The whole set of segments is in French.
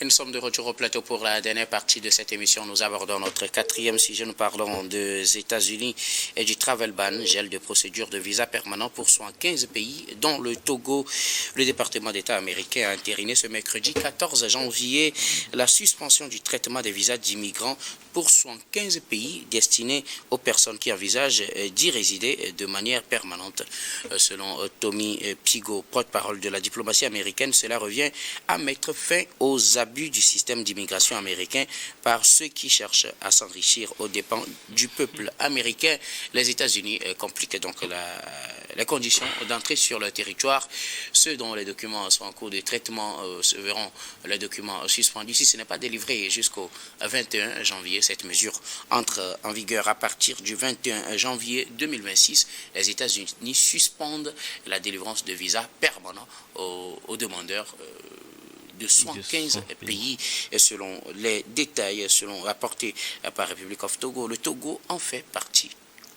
Et nous sommes de retour au plateau pour la dernière partie de cette émission. Nous abordons notre quatrième sujet. Nous parlons des États-Unis et du travel ban, gel de procédure de visa permanent pour 15 pays, dont le Togo. Le département d'État américain a entériné ce mercredi 14 janvier la suspension du traitement des visas d'immigrants pour 15 pays destinés aux personnes qui envisagent d'y résider de manière permanente. Selon Tommy Pigot, porte-parole de la diplomatie américaine, cela revient à mettre fin aux abus du système d'immigration américain par ceux qui cherchent à s'enrichir aux dépens du peuple américain. Les États-Unis compliquent donc les conditions d'entrée sur le territoire. Ceux dont les documents sont en cours de traitement verront les documents suspendus. Si ce n'est pas délivré jusqu'au 21 janvier, cette mesure entre en vigueur à partir du 21 janvier 2026. Les États-Unis suspendent la délivrance de visas permanents aux demandeurs de 75 pays. Et selon les détails, selon rapporté par Republic of Togo, le Togo en fait partie.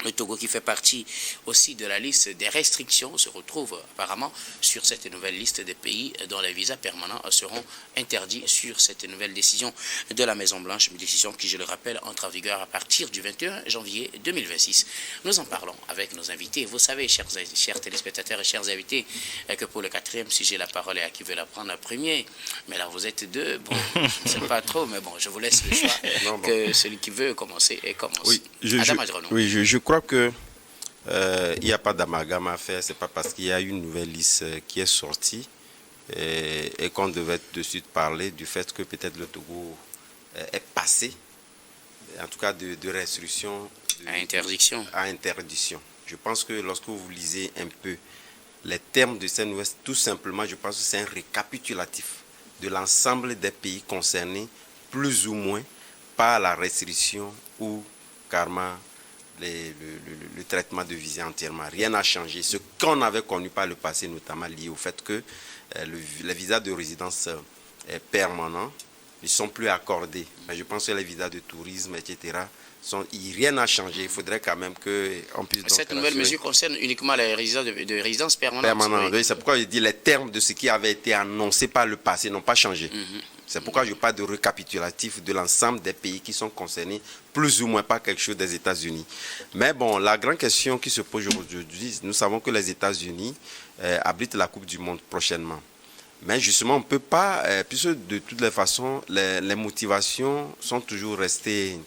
Le Togo, qui fait partie aussi de la liste des restrictions, se retrouve apparemment sur cette nouvelle liste des pays dont les visas permanents seront interdits sur cette nouvelle décision de la Maison-Blanche, une décision qui, je le rappelle, entre en vigueur à partir du 21 janvier 2026. Nous en parlons avec nos invités. Vous savez, chers téléspectateurs et chers invités, que pour le quatrième sujet, la parole est à qui veut la prendre en premier. Mais là, vous êtes deux. Bon, je ne sais pas trop, mais bon, je vous laisse le choix. Que celui qui veut commencer commence. Oui, je crois que il n'y a pas d'amalgame à faire. C'est pas parce qu'il y a une nouvelle liste qui est sortie et qu'on devait de suite parler du fait que peut-être le Togo est passé, en tout cas de restriction à interdiction. Je pense que lorsque vous lisez un peu les termes de cette nouvelle, tout simplement, je pense que c'est un récapitulatif de l'ensemble des pays concernés, plus ou moins, par la restriction ou carrément le traitement de visa entièrement. Rien n'a changé. Ce qu'on avait connu par le passé, notamment lié au fait que les visas de résidence permanents ne sont plus accordés. Mais je pense que les visas de tourisme, etc., rien n'a changé. Il faudrait quand même qu'on puisse... Cette nouvelle mesure concerne uniquement les résidents de résidence permanente. Oui. C'est pourquoi je dis les termes de ce qui avait été annoncé par le passé n'ont pas changé. C'est pourquoi je parle de récapitulatif de l'ensemble des pays qui sont concernés, plus ou moins par quelque chose des États-Unis. Mais bon, la grande question qui se pose aujourd'hui, nous savons que les États-Unis abritent la Coupe du Monde prochainement. Mais justement, on ne peut pas, puisque de toutes les façons, les motivations sont toujours restées,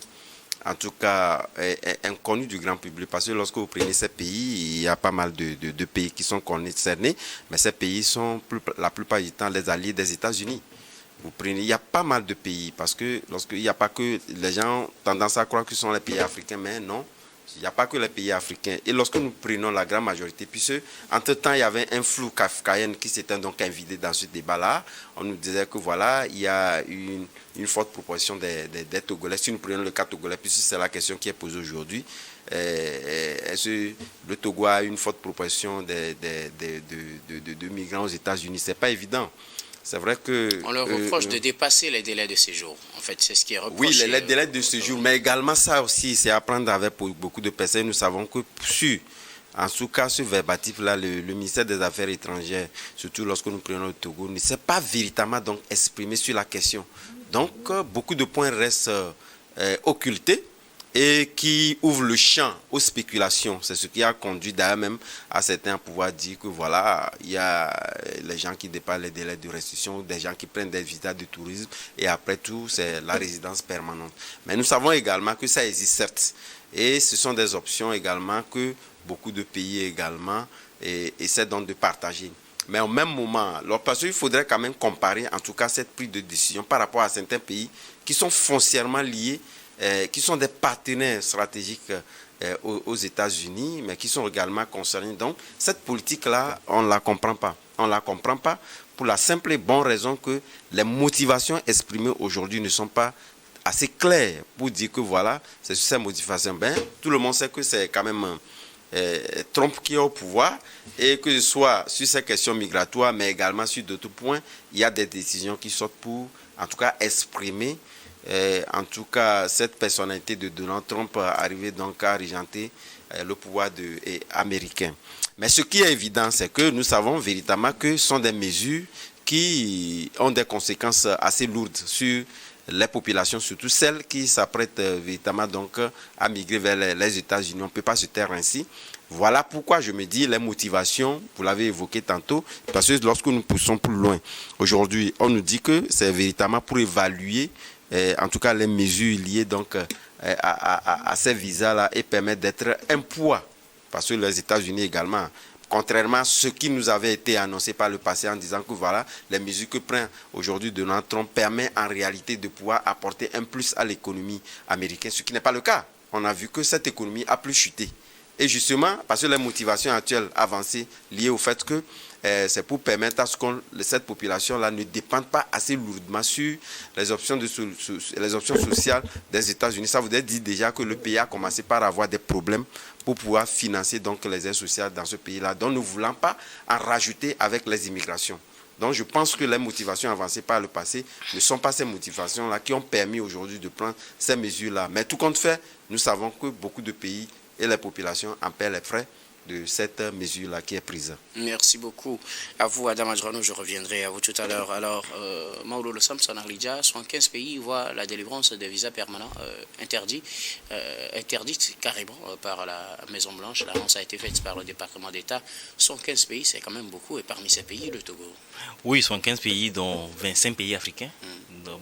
en tout cas, inconnues du grand public. Parce que lorsque vous prenez ces pays, il y a pas mal de pays qui sont concernés, mais ces pays sont la plupart du temps les alliés des États-Unis. Vous prenez, il y a pas mal de pays, parce que lorsqu'il n'y a pas que les gens ont tendance à croire que ce sont les pays africains, mais non, il n'y a pas que les pays africains. Et lorsque nous prenons la grande majorité, puisque entre-temps, il y avait un flou kafkaïen qui s'était donc invité dans ce débat-là, on nous disait que voilà, il y a une forte proportion des Togolais. Si nous prenons le cas togolais, puisque c'est la question qui est posée aujourd'hui, est-ce que le Togo a une forte proportion de migrants aux États-Unis? Ce n'est pas évident. C'est vrai que... On leur reproche de dépasser les délais de séjour. En fait, c'est ce qui est reproché. Oui, les délais de séjour, mais également ça aussi, c'est à prendre avec beaucoup de personnes. Nous savons que en tout cas, ce verbatif-là, le ministère des Affaires étrangères, surtout lorsque nous prenons le Togo, ne s'est pas véritablement donc exprimé sur la question. Donc, beaucoup de points restent occultés et qui ouvre le champ aux spéculations. C'est ce qui a conduit d'ailleurs même à certains à pouvoir dire que voilà, il y a les gens qui dépassent les délais de restriction, des gens qui prennent des visas de tourisme et après tout, c'est la résidence permanente. Mais nous savons également que ça existe certes et ce sont des options également que beaucoup de pays également essaient donc de partager. Mais au même moment, parce qu'il faudrait quand même comparer en tout cas cette prise de décision par rapport à certains pays qui sont foncièrement liés, qui sont des partenaires stratégiques aux États-Unis, mais qui sont également concernés. Donc, cette politique-là, on ne la comprend pas. On ne la comprend pas pour la simple et bonne raison que les motivations exprimées aujourd'hui ne sont pas assez claires pour dire que voilà, c'est sur ces motivations. Ben, tout le monde sait que c'est quand même Trump qui est au pouvoir et que ce soit sur ces questions migratoires, mais également sur d'autres points, il y a des décisions qui sortent pour, en tout cas, exprimer en tout cas, cette personnalité de Donald Trump arrivée donc à régenter le pouvoir américain. Mais ce qui est évident, c'est que nous savons véritablement que ce sont des mesures qui ont des conséquences assez lourdes sur les populations, surtout celles qui s'apprêtent véritablement donc à migrer vers les États-Unis. On ne peut pas se taire ainsi. Voilà pourquoi je me dis les motivations, vous l'avez évoqué tantôt, parce que lorsque nous poussons plus loin, aujourd'hui, on nous dit que c'est véritablement pour évaluer, en tout cas les mesures liées donc à ces visas-là et permettre d'être un poids, parce que les États-Unis également, contrairement à ce qui nous avait été annoncé par le passé en disant que voilà, les mesures que prend aujourd'hui Donald Trump permettent en réalité de pouvoir apporter un plus à l'économie américaine, ce qui n'est pas le cas. On a vu que cette économie a plus chuté. Et justement, parce que les motivations actuelles avancées liées au fait que c'est pour permettre à ce que cette population-là ne dépende pas assez lourdement sur les options sociales des États-Unis. Ça voudrait dire déjà que le pays a commencé par avoir des problèmes pour pouvoir financer donc les aides sociales dans ce pays-là, dont nous ne voulons pas en rajouter avec les immigrations. Donc je pense que les motivations avancées par le passé ne sont pas ces motivations-là qui ont permis aujourd'hui de prendre ces mesures-là. Mais tout compte fait, nous savons que beaucoup de pays et les populations en paient les frais de cette mesure-là qui est prise. Merci beaucoup. À vous, Adam Adjrano, je reviendrai à vous tout à l'heure. Alors, Mauro Le Samson Arlidja, 75 pays voient la délivrance des visas permanents interdite carrément par la Maison-Blanche. L'annonce a été faite par le département d'État. 115 pays, c'est quand même beaucoup. Et parmi ces pays, le Togo. Oui, 115 pays, dont 25 pays africains.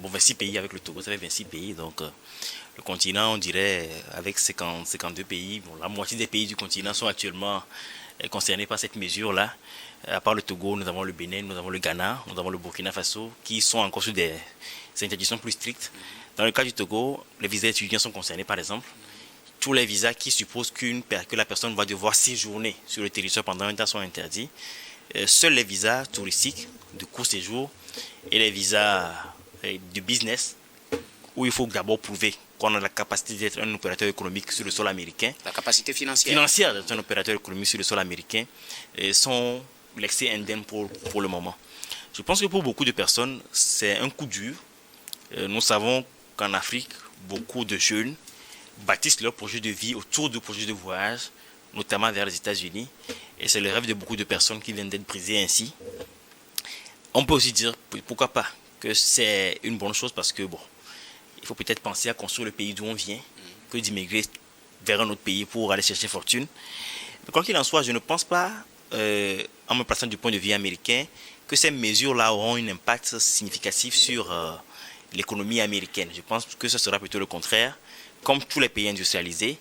Bon, 26 pays avec le Togo, ça fait 26 pays. Donc, le continent, on dirait, avec 52 pays, bon, la moitié des pays du continent sont actuellement concernés par cette mesure-là. À part le Togo, nous avons le Bénin, nous avons le Ghana, nous avons le Burkina Faso, qui sont encore sur des interdictions plus strictes. Dans le cas du Togo, les visas étudiants sont concernés, par exemple. Tous les visas qui supposent que la personne va devoir séjourner sur le territoire pendant un temps sont interdits. Seuls les visas touristiques de court séjour et les visas de business, où il faut d'abord prouver qu'on a la capacité d'être un opérateur économique sur le sol américain. La capacité financière. Financière d'être un opérateur économique sur le sol américain sont laissés indemnes pour le moment. Je pense que pour beaucoup de personnes, c'est un coup dur. Nous savons qu'en Afrique, beaucoup de jeunes bâtissent leur projet de vie autour du projet de voyage, notamment vers les États-Unis. Et c'est le rêve de beaucoup de personnes qui viennent d'être brisées ainsi. On peut aussi dire, pourquoi pas, que c'est une bonne chose parce que, bon, il faut peut-être penser à construire le pays d'où on vient, que d'immigrer vers un autre pays pour aller chercher fortune. Mais quoi qu'il en soit, je ne pense pas, en me plaçant du point de vue américain, que ces mesures-là auront un impact significatif sur l'économie américaine. Je pense que ce sera plutôt le contraire. Comme tous les pays industrialisés,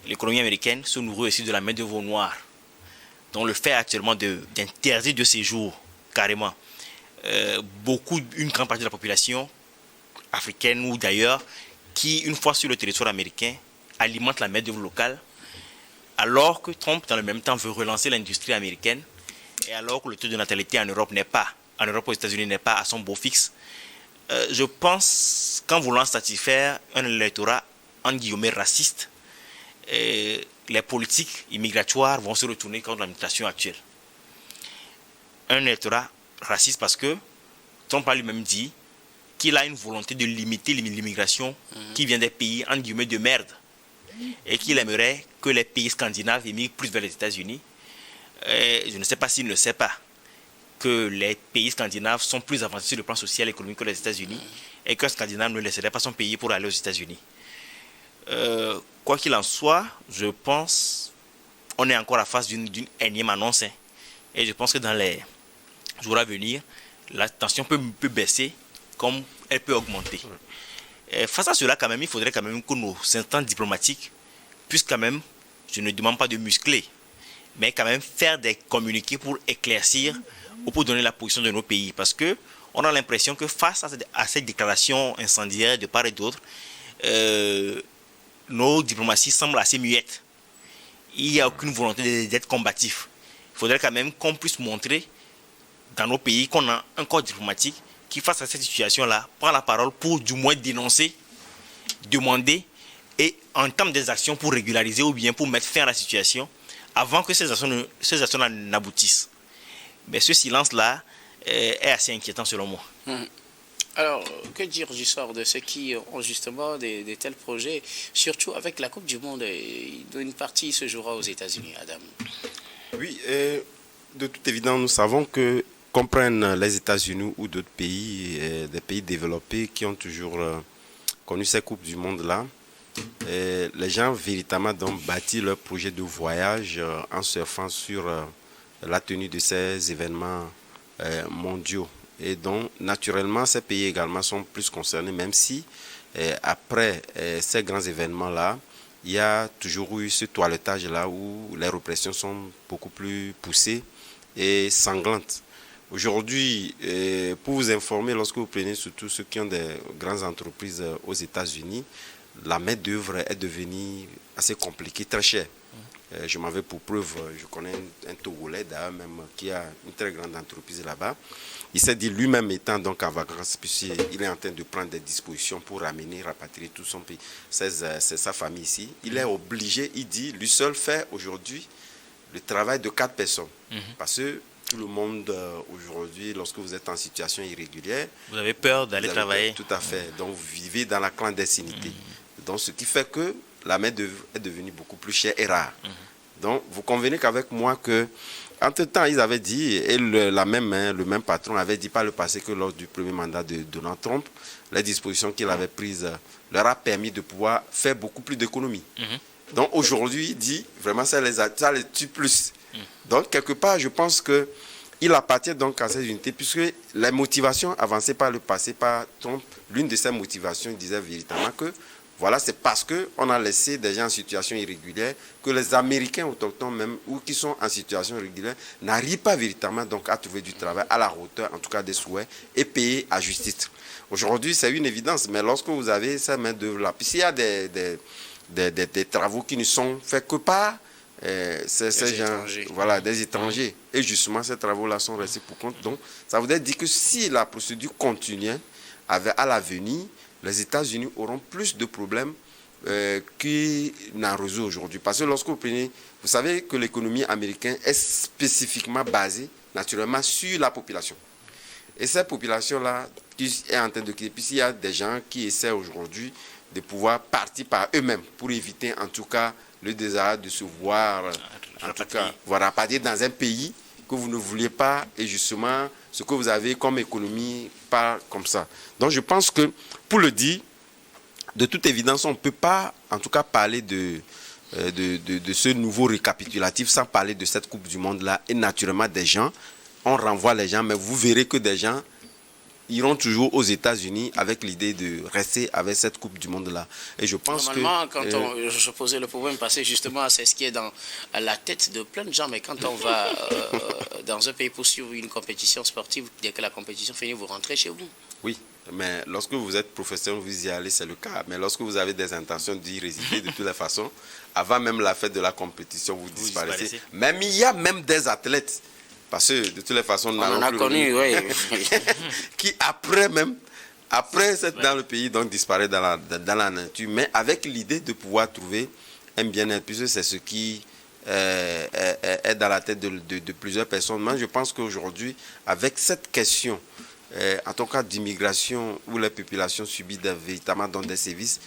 l'économie américaine se nourrit aussi de la main-d'œuvre noire. Donc le fait actuellement d'interdire de séjour, carrément, une grande partie de la population africaine ou d'ailleurs, qui, une fois sur le territoire américain, alimente la main-d'œuvre locale, alors que Trump, dans le même temps, veut relancer l'industrie américaine, et alors que le taux de natalité en Europe aux États-Unis n'est pas à son beau fixe. Je pense qu'en voulant satisfaire un électorat, en guillemets, raciste, les politiques immigratoires vont se retourner contre l'administration actuelle. Un électorat raciste parce que Trump a lui-même dit qu'il a une volonté de limiter l'immigration qui vient des pays, en guillemets, de merde. Et qu'il aimerait que les pays scandinaves immigrent plus vers les États-Unis. Je ne sais pas s'il ne sait pas que les pays scandinaves sont plus avancés sur le plan social et économique que les États-Unis et qu'un Scandinave ne laisserait pas son pays pour aller aux États-Unis. Quoi qu'il en soit, je pense qu'on est encore à face d'une énième annonce. Et je pense que dans les jours à venir, la tension peut baisser comme elle peut augmenter. Face à cela, quand même, il faudrait quand même que nos instances diplomatiques puissent quand même, je ne demande pas de muscler, mais quand même faire des communiqués pour éclaircir ou pour donner la position de nos pays. Parce qu'on a l'impression que face à cette déclaration incendiaire de part et d'autre, nos diplomaties semblent assez muettes. Il n'y a aucune volonté d'être combatif. Il faudrait quand même qu'on puisse montrer dans nos pays qu'on a un corps diplomatique qui, face à cette situation-là, prend la parole pour du moins dénoncer, demander et entame des actions pour régulariser ou bien pour mettre fin à la situation avant que ces actions-là n'aboutissent. Mais ce silence-là est assez inquiétant selon moi. Alors, que dire du sort de ceux qui ont justement des tels projets, surtout avec la Coupe du Monde, dont une partie se jouera aux États-Unis, Adam? Oui, de toute évidence, nous savons que qu'on prenne les États-Unis ou d'autres pays, des pays développés qui ont toujours connu ces Coupes du Monde-là, les gens véritablement ont bâti leur projet de voyage en surfant sur la tenue de ces événements mondiaux. Et donc, naturellement, ces pays également sont plus concernés, même si après ces grands événements-là, il y a toujours eu ce toilettage-là où les répressions sont beaucoup plus poussées et sanglantes. Aujourd'hui, pour vous informer, lorsque vous prenez surtout ceux qui ont des grandes entreprises aux États-Unis, la main-d'œuvre est devenue assez compliquée, très chère. Je m'avais pour preuve, je connais un Togolais d'ailleurs même qui a une très grande entreprise là-bas. Il s'est dit lui-même étant donc en vacances, puisqu'il est en train de prendre des dispositions pour ramener, rapatrier tout son pays, c'est sa famille ici. Il est obligé, il dit, lui seul fait aujourd'hui le travail de 4 personnes. Parce que tout le monde aujourd'hui, lorsque vous êtes en situation irrégulière, vous avez peur d'aller travailler. Tout à fait. Donc vous vivez dans la clandestinité. Donc ce qui fait que la main-d'œuvre est devenue beaucoup plus chère et rare. Donc vous convenez qu'avec moi que entre-temps, ils avaient dit, et le même patron avait dit par le passé que lors du premier mandat de Donald Trump, les dispositions qu'il avait prises leur a permis de pouvoir faire beaucoup plus d'économies. Donc aujourd'hui, il dit, vraiment, ça les tue plus. Donc, quelque part, je pense qu'il appartient donc à ces unités, puisque les motivations avancées par le passé par Trump, l'une de ses motivations, il disait véritablement que voilà, c'est parce qu'on a laissé des gens en situation irrégulière que les Américains autochtones même, ou qui sont en situation irrégulière, n'arrivent pas véritablement donc à trouver du travail à la hauteur, en tout cas des souhaits, et payer à juste titre. Aujourd'hui, c'est une évidence, mais lorsque vous avez ces main-d'œuvre-là, puis s'il y a des travaux qui ne sont faits que par ces gens, voilà, des étrangers, et justement ces travaux-là sont restés pour compte. Donc, ça voudrait dire que si la procédure continuait à l'avenir, les États-Unis auront plus de problèmes qu'ils n'en résolvent aujourd'hui. Parce que lorsque vous prenez, vous savez que l'économie américaine est spécifiquement basée naturellement sur la population. Et cette population-là qui est en train de créer, puisqu'il y a des gens qui essaient aujourd'hui de pouvoir partir par eux-mêmes pour éviter en tout cas le désir de se voir, en tout cas, rapatrier dans un pays que vous ne vouliez pas et justement ce que vous avez comme économie, pas comme ça. Donc je pense que, pour le dire, de toute évidence, on ne peut pas en tout cas parler de ce nouveau récapitulatif sans parler de cette Coupe du Monde-là. Et naturellement, des gens, on renvoie les gens, mais vous verrez que des gens iront toujours aux États-Unis avec l'idée de rester avec cette Coupe du Monde-là. Et je pense normalement, quand je posais le problème, parce que justement, c'est ce qui est dans la tête de plein de gens, mais quand on va dans un pays pour suivre une compétition sportive, dès que la compétition finit, vous rentrez chez vous. Oui, mais lorsque vous êtes professionnel, vous y allez, c'est le cas. Mais lorsque vous avez des intentions d'y résider de toutes les façons, avant même la fête de la compétition, vous disparaissez. Même il y a même des athlètes, parce que de toutes les façons, on en a connu, oui. qui après être dans le pays, donc disparaît dans la nature, mais avec l'idée de pouvoir trouver un bien-être, puisque c'est ce qui est dans la tête de plusieurs personnes. Moi, je pense qu'aujourd'hui, avec cette question, en tout cas d'immigration, où les populations subissent véritablement dans des services,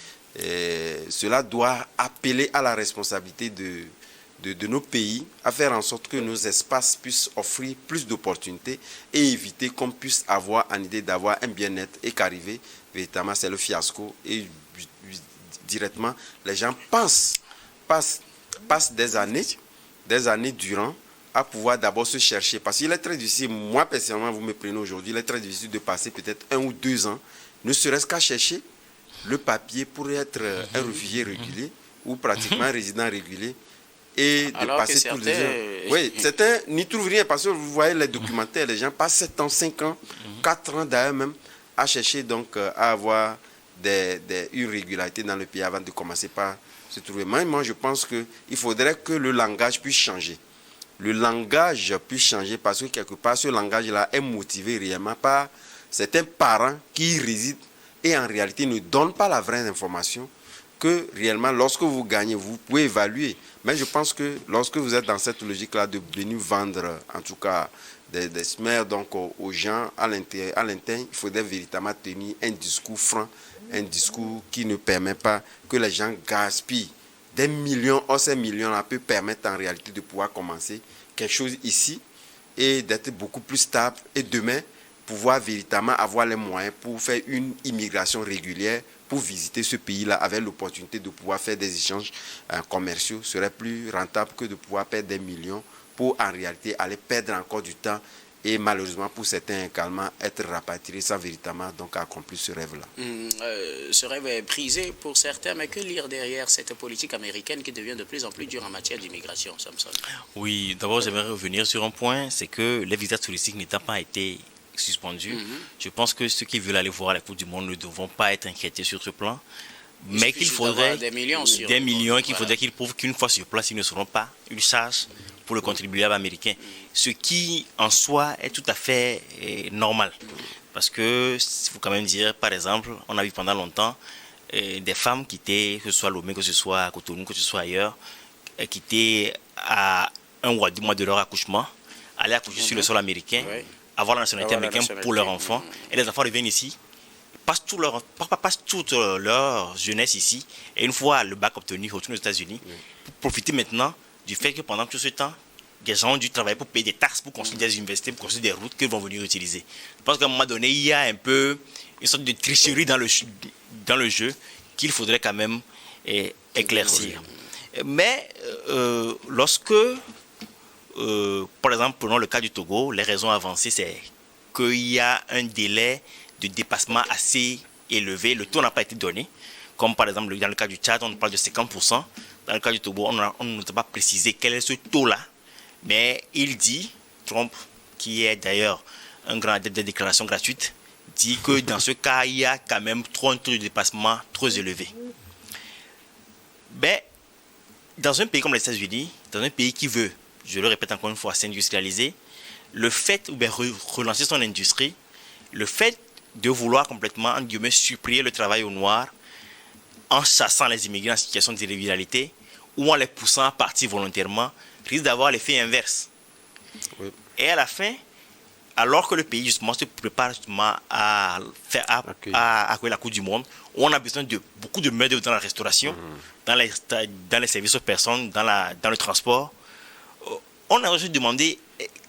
cela doit appeler à la responsabilité de nos pays à faire en sorte que nos espaces puissent offrir plus d'opportunités et éviter qu'on puisse avoir en idée d'avoir un bien-être et qu'arriver, véritablement, c'est le fiasco. Et directement, les gens passent des années durant à pouvoir d'abord se chercher. Parce qu'il est très difficile, moi personnellement, vous me prenez aujourd'hui, il est très difficile de passer peut-être 1 ou 2 ans, ne serait-ce qu'à chercher le papier pour être un réfugié régulier ou pratiquement un résident régulier. Et de alors passer tous les ans. Oui, certains n'y trouvent rien parce que vous voyez les documentaires, les gens passent 7 ans, 5 ans, 4 ans d'ailleurs même à chercher donc à avoir une régularité dans le pays avant de commencer par se trouver. Moi, je pense qu'il faudrait que le langage puisse changer. Le langage puisse changer parce que quelque part, ce langage-là est motivé réellement par certains parents qui y résident et en réalité ne donnent pas la vraie information que réellement, lorsque vous gagnez, vous pouvez évaluer. Mais je pense que lorsque vous êtes dans cette logique-là de venir vendre, en tout cas, des smères donc, aux gens à l'interne, il faudrait véritablement tenir un discours franc, un discours qui ne permet pas que les gens gaspillent des millions. Or, ces millions-là peuvent permettre en réalité de pouvoir commencer quelque chose ici et d'être beaucoup plus stable et demain pouvoir véritablement avoir les moyens pour faire une immigration régulière, pour visiter ce pays-là avec l'opportunité de pouvoir faire des échanges commerciaux serait plus rentable que de pouvoir perdre des millions pour en réalité aller perdre encore du temps et malheureusement pour certains également être rapatriés sans véritablement donc accomplir ce rêve-là. Ce rêve est brisé pour certains, mais que lire derrière cette politique américaine qui devient de plus en plus dure en matière d'immigration, Samson? Oui, d'abord j'aimerais revenir sur un point, c'est que les visas touristiques n'étant pas été suspendus, je pense que ceux qui veulent aller voir la Coupe du Monde ne devront pas être inquiétés sur ce plan, mais qu'il faudrait des millions, qu'il faudrait qu'ils prouvent qu'une fois sur place, ils ne seront pas une charge pour le contribuable américain, ce qui en soi est tout à fait normal. Parce que, il faut quand même dire, par exemple, on a vu pendant longtemps des femmes qui étaient, que ce soit à Lomé, que ce soit à Cotonou, que ce soit ailleurs, qui étaient à 1 ou à 2 mois de leur accouchement, aller accoucher sur le sol américain, avoir la nationalité américaine pour leurs enfants, et les enfants reviennent ici, passent toute leur jeunesse ici, et une fois le bac obtenu, retournent aux États-Unis, pour profiter maintenant du fait que pendant tout ce temps, des gens ont dû travailler pour payer des taxes, pour construire des universités, pour construire des routes qu'ils vont venir utiliser. Je pense qu'à un moment donné, il y a un peu une sorte de tricherie dans le jeu qu'il faudrait quand même éclaircir. Mais lorsque, par exemple, prenons le cas du Togo, les raisons avancées, c'est qu'il y a un délai de dépassement assez élevé. Le taux n'a pas été donné. Comme par exemple, dans le cas du Tchad, on parle de 50%. Dans le cas du Togo, on ne t'a pas précisé quel est ce taux-là. Mais il dit, Trump, qui est d'ailleurs un grand adepte des déclarations gratuites, dit que dans ce cas, il y a quand même un taux de dépassement trop élevé. Mais dans un pays comme les États-Unis, dans un pays qui veut, je le répète encore une fois, s'industrialiser, le fait, ou bien relancer son industrie, le fait de vouloir complètement, en guillemets, supprimer le travail au noir, en chassant les immigrants en situation d'irrégularité, ou en les poussant à partir volontairement, risque d'avoir l'effet inverse. Oui. Et à la fin, alors que le pays justement se prépare justement à accueillir la Coupe du Monde, où on a besoin de beaucoup de main-d'œuvre dans la restauration, dans les services aux personnes, dans le transport, on a aussi demandé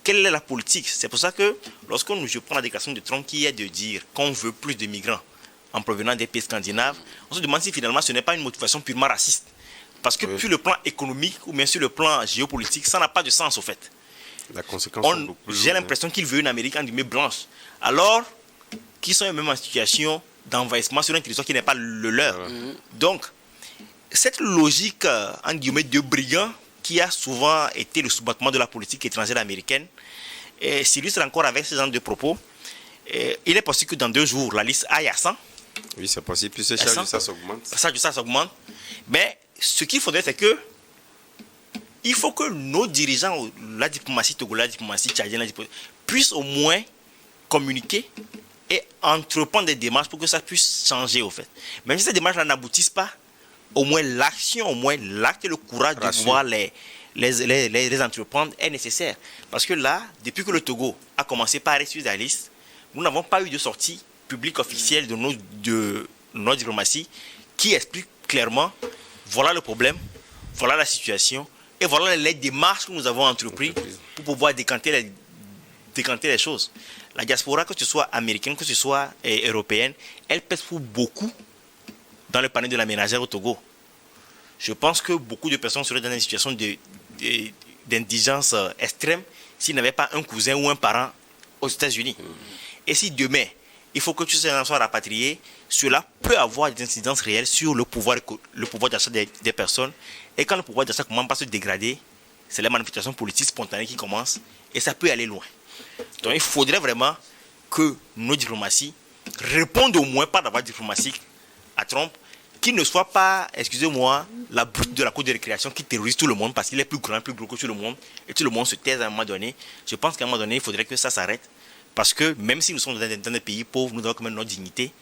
quelle est la politique. C'est pour ça que lorsque je prends la déclaration de Trump qui est de dire qu'on veut plus de migrants en provenant des pays scandinaves, on se demande si finalement ce n'est pas une motivation purement raciste. Parce que sur le plan économique ou bien sur le plan géopolitique, ça n'a pas de sens au fait. La conséquence j'ai l'impression qu'ils veulent une Amérique en guillemets blanche, alors qu'ils sont même en situation d'envahissement sur un territoire qui n'est pas le leur. Donc, cette logique en guillemets de brigands qui a souvent été le sous-battement de la politique étrangère américaine s'illustre encore avec ce genre de propos. Il est possible que dans 2 jours, la liste aille à 100. Oui, c'est possible. Puis ça s'augmente. Ça s'augmente. Mais ce qu'il faudrait, c'est que il faut que nos dirigeants, la diplomatie togolaise, la diplomatie tchadienne, puissent au moins communiquer et entreprendre des démarches pour que ça puisse changer au fait. Même si ces démarches n'aboutissent pas, au moins l'action, au moins l'acte et le courage de pouvoir les entreprendre est nécessaire. Parce que là, depuis que le Togo a commencé par être sur la liste, nous n'avons pas eu de sortie publique officielle de notre diplomatie qui explique clairement voilà le problème, voilà la situation et voilà les démarches que nous avons entreprises pour pouvoir décanter les choses. La diaspora, que ce soit américaine, que ce soit européenne, elle pèse pour beaucoup dans le panier de la ménagère au Togo. Je pense que beaucoup de personnes seraient dans une situation d'indigence extrême s'ils n'avaient pas un cousin ou un parent aux États-Unis. Et si demain, il faut que tous ces gens soient rapatriés, cela peut avoir des incidences réelles sur le pouvoir d'achat des personnes. Et quand le pouvoir d'achat commence à se dégrader, c'est les manifestations politiques spontanées qui commencent et ça peut aller loin. Donc il faudrait vraiment que nos diplomaties répondent au moins par la voie diplomatique à Trump, qu'il ne soit pas, excusez-moi, la brute de la cour de récréation qui terrorise tout le monde parce qu'il est plus grand, plus gros que tout le monde et tout le monde se taise à un moment donné. Je pense qu'à un moment donné, il faudrait que ça s'arrête parce que même si nous sommes dans des pays pauvres, nous avons quand même notre dignité.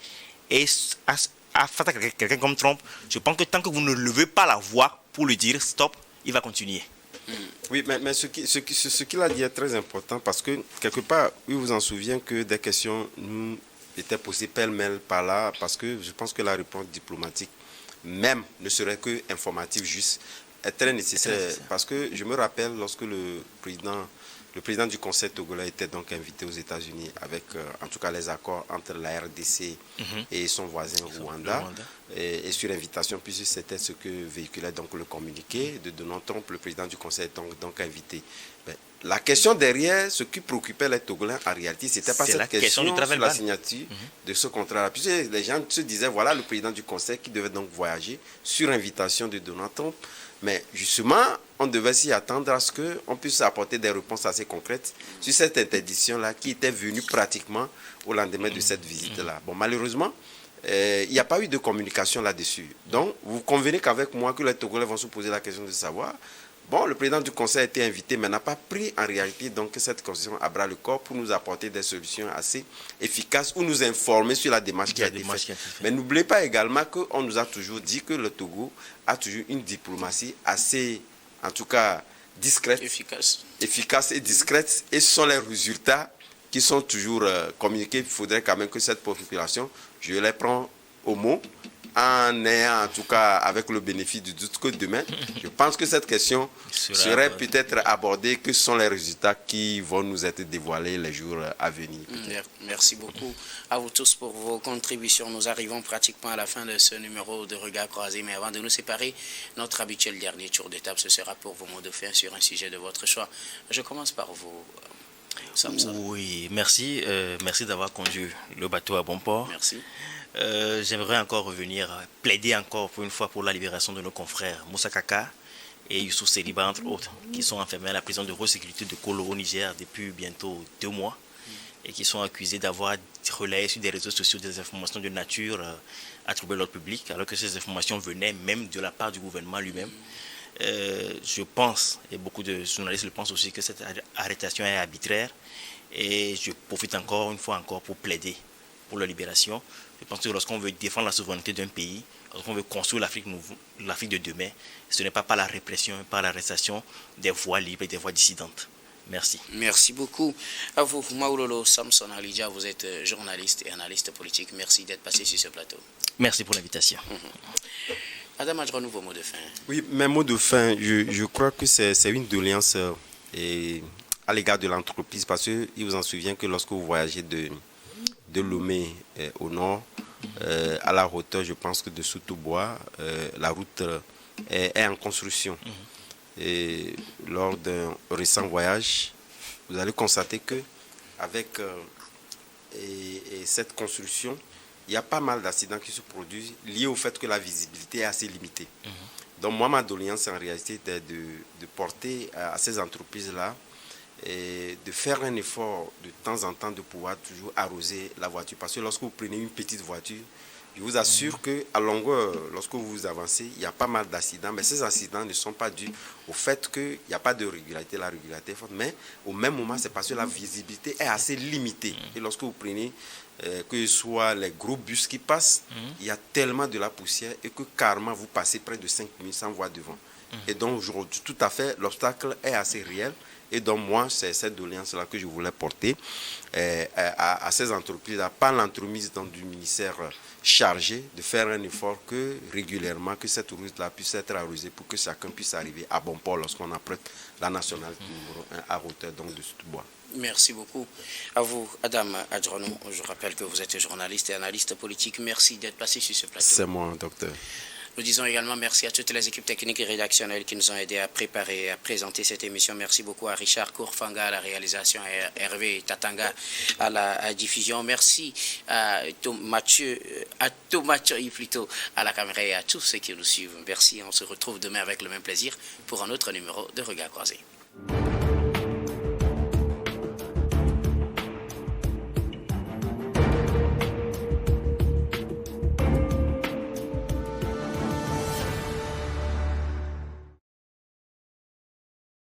Et face à quelqu'un comme Trump, je pense que tant que vous ne levez pas la voix pour lui dire stop, il va continuer. Oui, mais ce qu'il a dit est très important parce que quelque part, il vous en souvient que des questions nous étaient posées pêle-mêle par là parce que je pense que la réponse diplomatique, même ne serait que informative juste, est très nécessaire. Parce que je me rappelle lorsque le Le président du Conseil togolais était donc invité aux États-Unis avec, en tout cas, les accords entre la RDC et son voisin Rwanda. Et sur invitation, puisque c'était ce que véhiculait donc le communiqué de Donald Trump, le président du Conseil est donc invité. La question derrière, ce qui préoccupait les Togolais en réalité, c'était pas cette question sur la signature de ce contrat-là. Puisque les gens se disaient, voilà le président du Conseil qui devait donc voyager sur invitation de Donald Trump. Mais justement, on devait s'y attendre à ce qu'on puisse apporter des réponses assez concrètes sur cette interdiction-là qui était venue pratiquement au lendemain de cette visite-là. Bon, malheureusement, il n'y a pas eu de communication là-dessus. Donc, vous convenez qu'avec moi, que les Togolais vont se poser la question de savoir, bon, le président du Conseil a été invité, mais n'a pas pris en réalité donc cette constitution à bras le corps pour nous apporter des solutions assez efficaces ou nous informer sur la démarche qui a été faite. Mais n'oubliez pas également qu'on nous a toujours dit que le Togo a toujours une diplomatie assez, en tout cas, discrète, efficace et discrète, et ce sont les résultats qui sont toujours communiqués. Il faudrait quand même que cette population, je les prends au mot, en ayant en tout cas avec le bénéfice du doute que demain, je pense que cette question serait peut-être abordée, que ce sont les résultats qui vont nous être dévoilés les jours à venir. Merci beaucoup à vous tous pour vos contributions. Nous arrivons pratiquement à la fin de ce numéro de Regard Croisé, mais avant de nous séparer, notre habituel dernier tour d'étape, ce sera pour vos mots de fin sur un sujet de votre choix. Je commence par vous, Samson. Oui, merci. Merci d'avoir conduit le bateau à bon port. Merci. J'aimerais encore revenir, plaider encore pour une fois pour la libération de nos confrères Moussa Kaka et Youssouf Seriba, entre autres, qui sont enfermés à la prison de haute sécurité de Kolo au Niger depuis bientôt 2 mois et qui sont accusés d'avoir relayé sur des réseaux sociaux des informations de nature à troubler l'ordre public, alors que ces informations venaient même de la part du gouvernement lui-même. Je pense, et beaucoup de journalistes le pensent aussi, que cette arrestation est arbitraire, et je profite encore une fois encore pour plaider pour leur libération. Je pense que lorsqu'on veut défendre la souveraineté d'un pays, lorsqu'on veut construire l'Afrique de demain, ce n'est pas par la répression, mais par l'arrestation des voix libres et des voix dissidentes. Merci. Merci beaucoup. À vous, Maoulolo Samson Alidja, vous êtes journaliste et analyste politique. Merci d'être passé sur ce plateau. Merci pour l'invitation. Adam Adjonou, vos mots de fin. Oui, mes mots de fin, je crois que c'est une doléance à l'égard de l'entreprise, parce qu'il vous en souvient que lorsque vous voyagez de Lomé au nord, à la hauteur, je pense que de Soutoubois, la route est en construction. Et lors d'un récent voyage, vous allez constater que avec cette construction, il y a pas mal d'accidents qui se produisent liés au fait que la visibilité est assez limitée. Donc moi, ma doléance en réalité était de porter à ces entreprises-là et de faire un effort de temps en temps de pouvoir toujours arroser la voiture. Parce que lorsque vous prenez une petite voiture, je vous assure qu'à longueur, lorsque vous avancez, il y a pas mal d'accidents. Mais ces accidents ne sont pas dus au fait qu'il n'y a pas de régularité, la régularité est forte. Mais au même moment, c'est parce que la visibilité est assez limitée. Et lorsque vous prenez, que ce soit les gros bus qui passent, il y a tellement de la poussière et que carrément vous passez près de 5 minutes sans voir devant. Et donc, tout à fait, l'obstacle est assez réel. Et donc, moi, c'est cette doléance-là que je voulais porter à ces entreprises-là, par l'entremise du ministère chargé de faire un effort que régulièrement, que cette route-là puisse être arrosée pour que chacun puisse arriver à bon port lorsqu'on apprête la nationale numéro 1 à hauteur donc, de Soutoubois. Merci beaucoup. À vous, Adam Adjonou. Je rappelle que vous êtes journaliste et analyste politique. Merci d'être passé sur ce plateau. C'est moi, docteur. Nous disons également merci à toutes les équipes techniques et rédactionnelles qui nous ont aidés à préparer et à présenter cette émission. Merci beaucoup à Richard Kourfanga à la réalisation et à Hervé Tatanga à la diffusion. Merci à Mathieu plutôt à la caméra et à tous ceux qui nous suivent. Merci. On se retrouve demain avec le même plaisir pour un autre numéro de Regard Croisé.